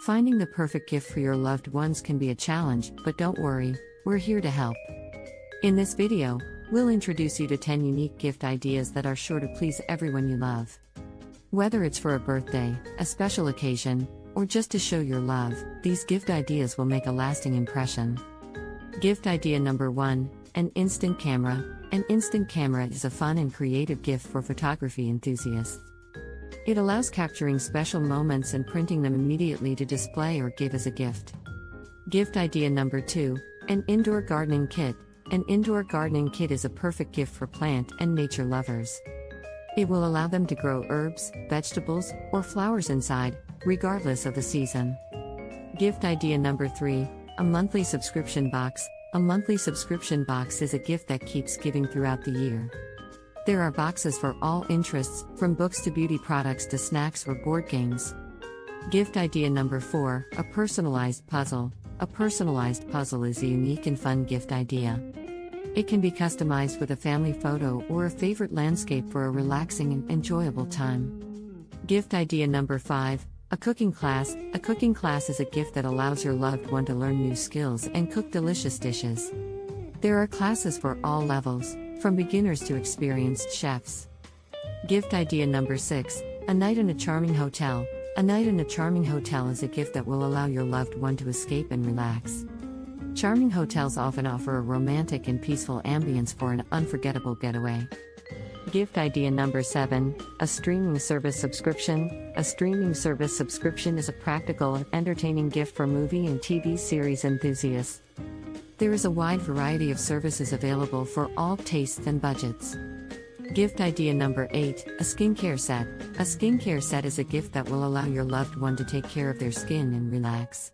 Finding the perfect gift for your loved ones can be a challenge, but don't worry, we're here to help. In this video, we'll introduce you to 10 unique gift ideas that are sure to please everyone you love. Whether it's for a birthday, a special occasion, or just to show your love, these gift ideas will make a lasting impression. Gift idea number 1, an instant camera. An instant camera is a fun and creative gift for photography enthusiasts. It allows capturing special moments and printing them immediately to display or give as a gift. Gift idea number 2, an indoor gardening kit. An indoor gardening kit is a perfect gift for plant and nature lovers. It will allow them to grow herbs, vegetables, or flowers inside, regardless of the season. Gift idea number 3, a monthly subscription box. A monthly subscription box is a gift that keeps giving throughout the year. There are boxes for all interests, from books to beauty products to snacks or board games. Gift idea number 4, a personalized puzzle. A personalized puzzle is a unique and fun gift idea. It can be customized with a family photo or a favorite landscape for a relaxing and enjoyable time. Gift idea number 5, a cooking class. A cooking class is a gift that allows your loved one to learn new skills and cook delicious dishes. There are classes for all levels, from beginners to experienced chefs. Gift idea number 6, a night in a charming hotel. A night in a charming hotel is a gift that will allow your loved one to escape and relax. Charming hotels often offer a romantic and peaceful ambience for an unforgettable getaway. Gift idea number 7, a streaming service subscription. A streaming service subscription is a practical and entertaining gift for movie and TV series enthusiasts. There is a wide variety of services available for all tastes and budgets. Gift idea number 8, a skincare set. A skincare set is a gift that will allow your loved one to take care of their skin and relax.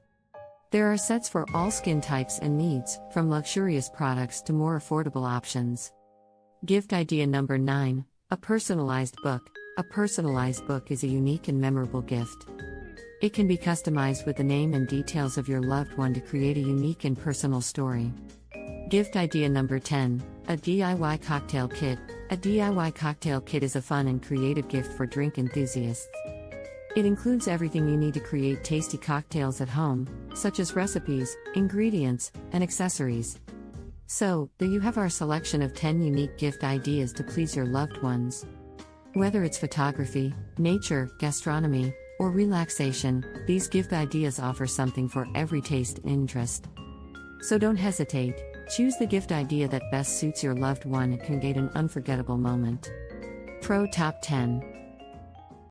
There are sets for all skin types and needs, from luxurious products to more affordable options. Gift idea number 9, a personalized book. A personalized book is a unique and memorable gift. It can be customized with the name and details of your loved one to create a unique and personal story. Gift idea number 10, a DIY cocktail kit. A DIY cocktail kit is a fun and creative gift for drink enthusiasts. It includes everything you need to create tasty cocktails at home, such as recipes, ingredients, and accessories. So, there you have our selection of 10 unique gift ideas to please your loved ones. Whether it's photography, nature, gastronomy, or relaxation, these gift ideas offer something for every taste and interest. So don't hesitate, choose the gift idea that best suits your loved one and create an unforgettable moment. Pro Top 10.